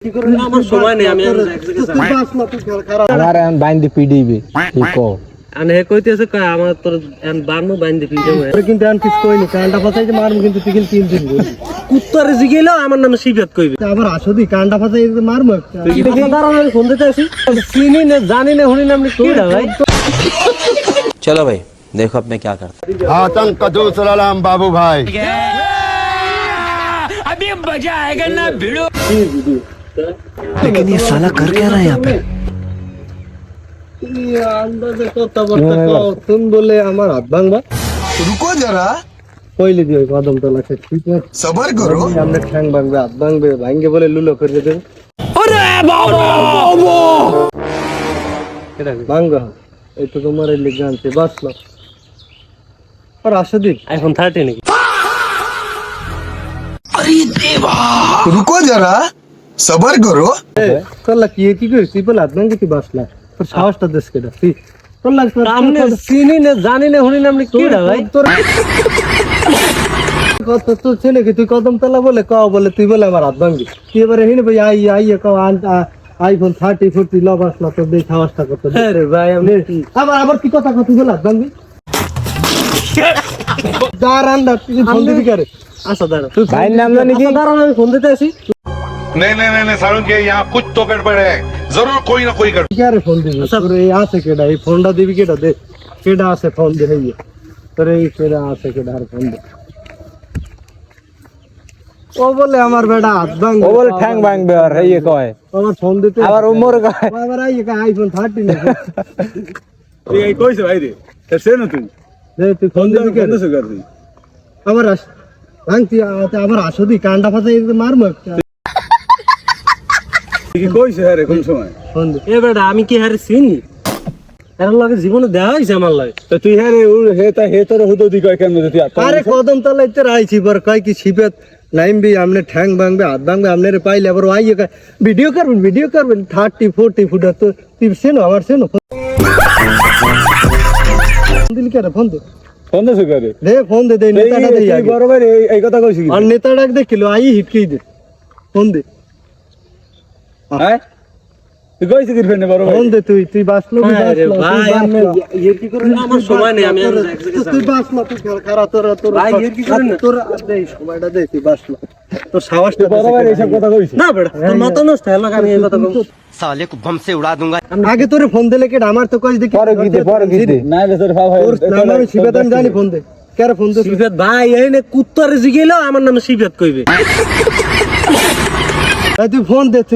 আমার সময় নেই, আমি বাইন্দি পিডিবি আনে কইতেছে কয় আমার তোর এন বানু বাইন্দে পিজে কিন্তু আমি কিছু কইনি কানটা ফাটাইতে মারবো কিন্তু তুই কিন্তু 3 দিন বলি কুত্তারে জিগেলো আমার নামে সিফাত কইবে আবার আসো দি কানটা ফাটাইতে মারবো তুই কি দাঁড়ান আমি ফোন দিতে আসি চিনি না জানি না শুনি না আমি কি রে ভাই चलो भाई देखो अब मैं क्या करता आतंक का दूसरा नाम बाबू भाई अभी मजा आएगा ना भिड़ो लेकिन ये साला कर क्या रहा है यहाँ पे আন্দাজে কথা বলতে কও তুমি বলে আমার হাত ভাঙবা रुको जरा কইলে দিও কদম তলা সে ঠিক আছে सबर करो আমরা ঠ্যাং ভাঙবে হাত ভাঙবে ভাঙে বলে লুলো করে দেবে अरे बाबा এটা ভাঙবা এই তো তোমার এই লিগে আনতে বাসলো আর আসো দি আইফোন 13 নাকি रुको जरा सबर करो তোলা কি কইছিস তুই বলে হাত ভাঙে কি বাসলা তোর সাহসটা দেশ কেডা তুই তোলা আমনে চিনি না জানি না শুনি না আমি কি রে ভাই তোর কত তো ছেলে কি তুই কদম তলা বলে কও বলে তুই বলে আমার হাত ভাঙবি তুই এবারে হিনে ভাই আই কও আইফোন 30 40 লব আসলা তো দেখ সাহসটা কত আরে ভাই আমি আবার কি কথা তুই বলে হাত ভাঙবি দাঁড়ান দা তুই ফোন দিবি করে আচ্ছা দাঁড়া ভাইয়ের নাম জানি কি দাঁড়ান আমি ফোন দিতে আসি नहीं सारुण के यहाँ कुछ तो गड़बड़ है जरूर कोई ना कोई गड़बड़ কি আরে ফোন দিবি তোর এই আছে কেডা এই ফোনটা দিবি কেডা দে কেডা আছে ফোন দে হইয়ে তোর এই কেডা আছে কেডা আর ফোন দে ও বলে আমার বেটা হাত ভাঙবে ও বলে ঠ্যাং ভাঙবে আর এই কয় আমার ফোন দিতে আবার উমর কয় আবার আইফোন 30 না ये कोई से भाई रे ऐसे ना तुम দে তুই ফোন দিবি কেডা से कर दी আমার ভাঙতি আবার আসো দি কানটা ফাটাই মারমু একটা ये कोई से है रे कौन समय ফোন দে এ বেটা আমি কি হারে চিনি এর লগে জীবনে দেখা হইছে আমার লাগে तो तू है रे हे तो हुदो दी कह के मैं देती আরে কদম তলাইতে রাইছি পর কয় কি ছিপেত নাইমবি আমনে ঠ্যাং ভাঙবে হাত ভাঙবে আমনে রে পাইলে আবার আইয়ে ভিডিও করবেন 30 40 ফুট তো তুই সেনো আমার সেনো ফোন দিলি কেন ফোন দে फोन से करे দে ফোন দে নেতাটা দে আগে बरोबर এই কথা কইছি আর নেতাটা দেখিলো আই হিটকেই দে ফোন দে হ্যাঁ তুই কইছি কি ফেনে বড় ফোন দে তুই বাসলো আরে ভাই আমি ইয়ে কি করেন আমার সময় নেই আমি তুই বাসলো তুই খারাপ তোর ভাই, এর কি করেন না? তোর দে সময়টা দে তুই বাসলো তোর সাহসটা বরাবর এইসব কথা কইছি না বেটা তোর মাথা নষ্ট হলো আমি এই কথা বলবো साले को बम से उड़ा दूंगा আগে তোরে ফোন দিলে কেডা আমার তো কইস দেখি পরে গিতে না রে তোর ভাই তোর নাম আমি শিবেদান জানি ফোন দে কারে ফোন দে সিফাত ভাই এই নে কুত্তারে জিগেলো আমার নামে সিফাত কইবে তুই ফোন দে তুই